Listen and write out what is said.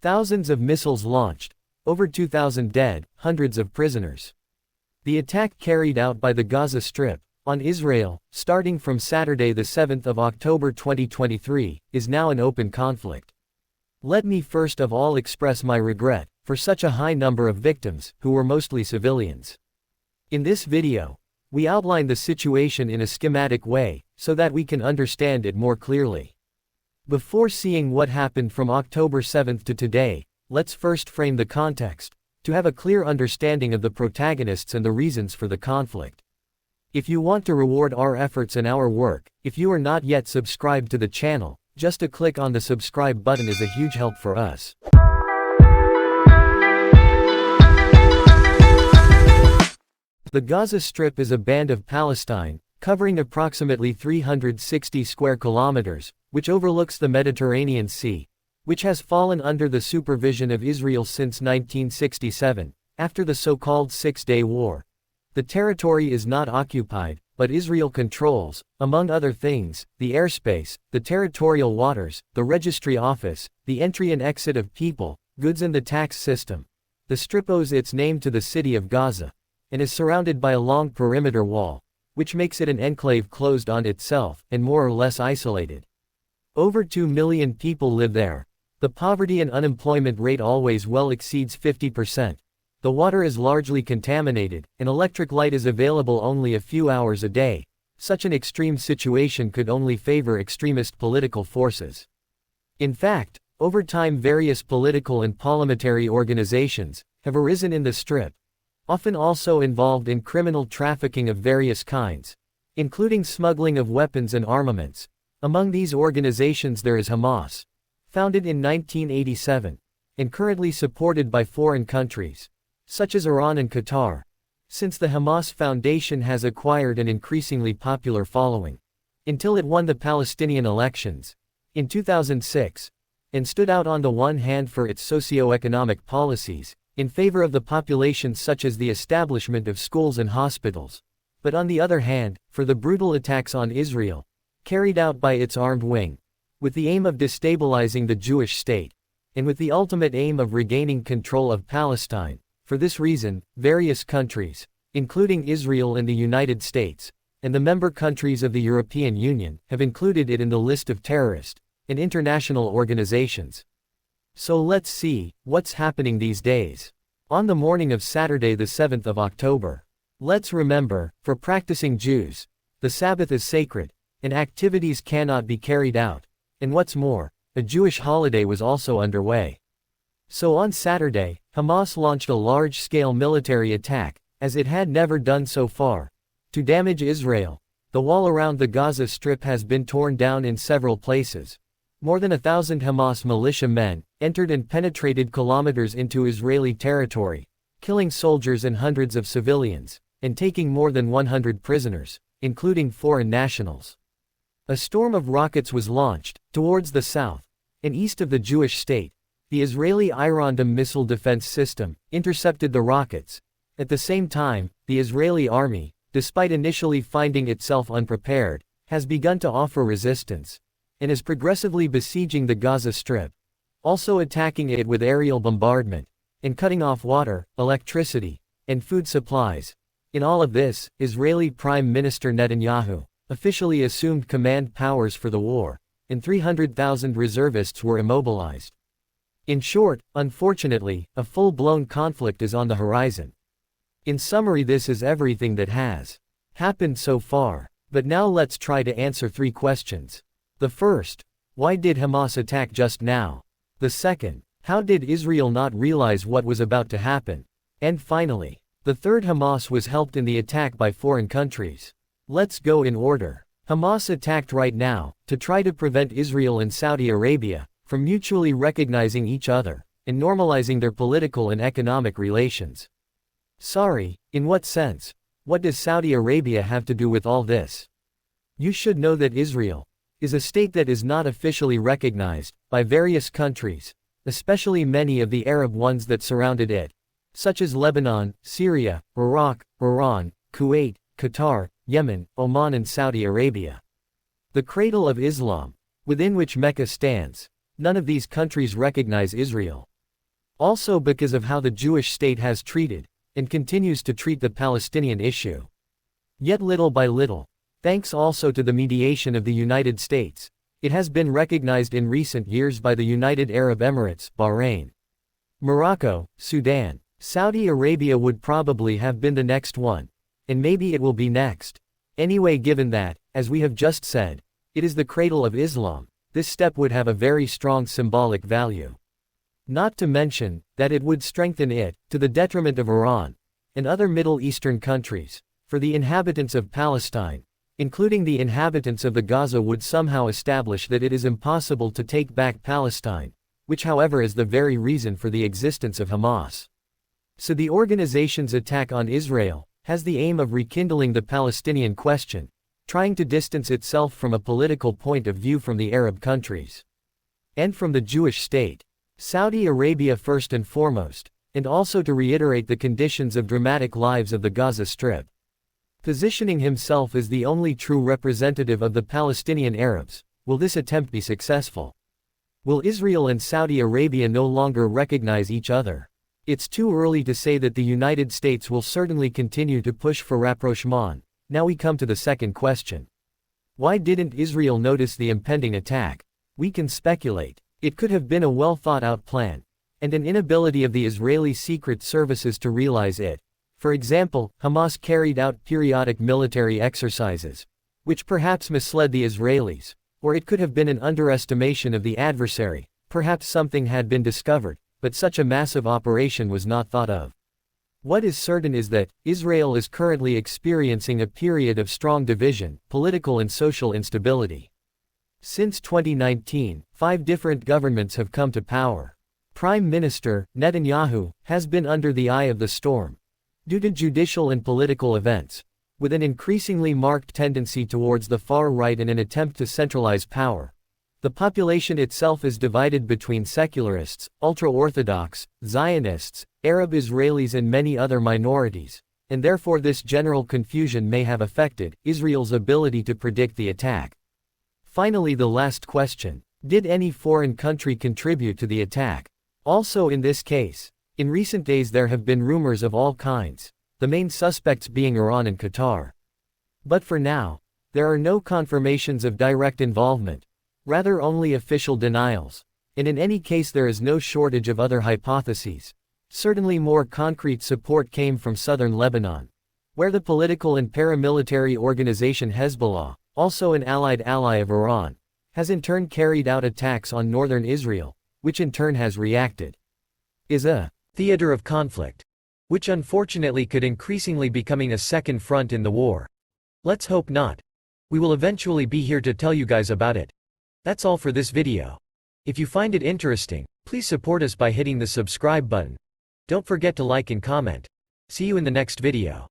Thousands of missiles launched, over 2,000 dead, hundreds of prisoners. The attack carried out by the Gaza Strip, on Israel, starting from Saturday the 7th of October 2023, is now an open conflict. Let me first of all express my regret for such a high number of victims, who were mostly civilians. In this video, we outline the situation in a schematic way, so that we can understand it more clearly. Before seeing what happened from October 7th to today, let's first frame the context, to have a clear understanding of the protagonists and the reasons for the conflict. If you want to reward our efforts and our work, if you are not yet subscribed to the channel, just a click on the subscribe button is a huge help for us. The Gaza Strip is a band of Palestine, covering approximately 360 square kilometers, which overlooks the Mediterranean Sea, which has fallen under the supervision of Israel since 1967, after the so-called Six-Day War. The territory is not occupied, but Israel controls, among other things, the airspace, the territorial waters, the registry office, the entry and exit of people, goods and the tax system. The Strip owes its name to the city of Gaza, and is surrounded by a long perimeter wall, which makes it an enclave closed on itself, and more or less isolated. Over 2 million people live there. The poverty and unemployment rate always well exceeds 50%. The water is largely contaminated, and electric light is available only a few hours a day. Such an extreme situation could only favor extremist political forces. In fact, over time various political and parliamentary organizations have arisen in the Strip, often also involved in criminal trafficking of various kinds, including smuggling of weapons and armaments. Among these organizations there is Hamas, founded in 1987, and currently supported by foreign countries, such as Iran and Qatar. Since the Hamas Foundation has acquired an increasingly popular following, until it won the Palestinian elections in 2006, and stood out on the one hand for its socio-economic policies, in favor of the population such as the establishment of schools and hospitals, but on the other hand, for the brutal attacks on Israel, carried out by its armed wing, with the aim of destabilizing the Jewish state, and with the ultimate aim of regaining control of Palestine. For this reason, various countries, including Israel and the United States, and the member countries of the European Union, have included it in the list of terrorist and international organizations. So let's see what's happening these days. On the morning of Saturday the 7th of October, let's remember, for practicing Jews, the Sabbath is sacred, and activities cannot be carried out, and what's more, a Jewish holiday was also underway. So on Saturday, Hamas launched a large-scale military attack, as it had never done so far, to damage Israel. The wall around the Gaza Strip has been torn down in several places. More than 1,000 Hamas militia men entered and penetrated kilometers into Israeli territory, killing soldiers and hundreds of civilians, and taking more than 100 prisoners, including foreign nationals. A storm of rockets was launched towards the south and east of the Jewish state. The Israeli Iron Dome missile defense system intercepted the rockets. At the same time, the Israeli army, despite initially finding itself unprepared, has begun to offer resistance, and is progressively besieging the Gaza Strip, also attacking it with aerial bombardment, and cutting off water, electricity, and food supplies. In all of this, Israeli Prime Minister Netanyahu officially assumed command powers for the war, and 300,000 reservists were immobilized. In short, unfortunately, a full-blown conflict is on the horizon. In summary, this is everything that has happened so far. But now let's try to answer 3 questions. The first, why did Hamas attack just now? The second, how did Israel not realize what was about to happen? And finally, the third, Hamas was helped in the attack by foreign countries. Let's go in order. Hamas attacked right now, to try to prevent Israel and Saudi Arabia from mutually recognizing each other, and normalizing their political and economic relations. Sorry, in what sense? What does Saudi Arabia have to do with all this? You should know that Israel is a state that is not officially recognized by various countries, especially many of the Arab ones that surrounded it, such as Lebanon, Syria, Iraq, Iran, Kuwait, Qatar, Yemen, Oman and Saudi Arabia. The cradle of Islam, within which Mecca stands. None of these countries recognize Israel. Also because of how the Jewish state has treated, and continues to treat the Palestinian issue. Yet little by little, thanks also to the mediation of the United States, it has been recognized in recent years by the United Arab Emirates, Bahrain, Morocco, Sudan. Saudi Arabia would probably have been the next one, and maybe it will be next. Anyway, given that, as we have just said, it is the cradle of Islam, this step would have a very strong symbolic value. Not to mention, that it would strengthen it, to the detriment of Iran, and other Middle Eastern countries, for the inhabitants of Palestine, including the inhabitants of the Gaza would somehow establish that it is impossible to take back Palestine, which however is the very reason for the existence of Hamas. So the organization's attack on Israel has the aim of rekindling the Palestinian question, trying to distance itself from a political point of view from the Arab countries. And from the Jewish state, Saudi Arabia first and foremost, and also to reiterate the conditions of dramatic lives of the Gaza Strip. Positioning himself as the only true representative of the Palestinian Arabs, will this attempt be successful? Will Israel and Saudi Arabia no longer recognize each other? It's too early to say that the United States will certainly continue to push for rapprochement. Now we come to the second question. Why didn't Israel notice the impending attack? We can speculate. It could have been a well-thought-out plan, and an inability of the Israeli secret services to realize it. For example, Hamas carried out periodic military exercises, which perhaps misled the Israelis, or it could have been an underestimation of the adversary, perhaps something had been discovered, but such a massive operation was not thought of. What is certain is that Israel is currently experiencing a period of strong division, political and social instability. Since 2019, 5 different governments have come to power. Prime Minister Netanyahu has been under the eye of the storm due to judicial and political events, with an increasingly marked tendency towards the far right and an attempt to centralize power. The population itself is divided between secularists, ultra-Orthodox, Zionists, Arab Israelis and many other minorities, and therefore this general confusion may have affected Israel's ability to predict the attack. Finally, the last question: did any foreign country contribute to the attack? Also in this case, in recent days there have been rumors of all kinds, the main suspects being Iran and Qatar. But for now, there are no confirmations of direct involvement, rather only official denials, and in any case there is no shortage of other hypotheses. Certainly more concrete support came from southern Lebanon, where the political and paramilitary organization Hezbollah, also an allied ally of Iran, has in turn carried out attacks on northern Israel, which in turn has reacted. Is a theater of conflict, which unfortunately could increasingly becoming a second front in the war. Let's hope not. We will eventually be here to tell you guys about it. That's all for this video. If you find it interesting, please support us by hitting the subscribe button. Don't forget to like and comment. See you in the next video.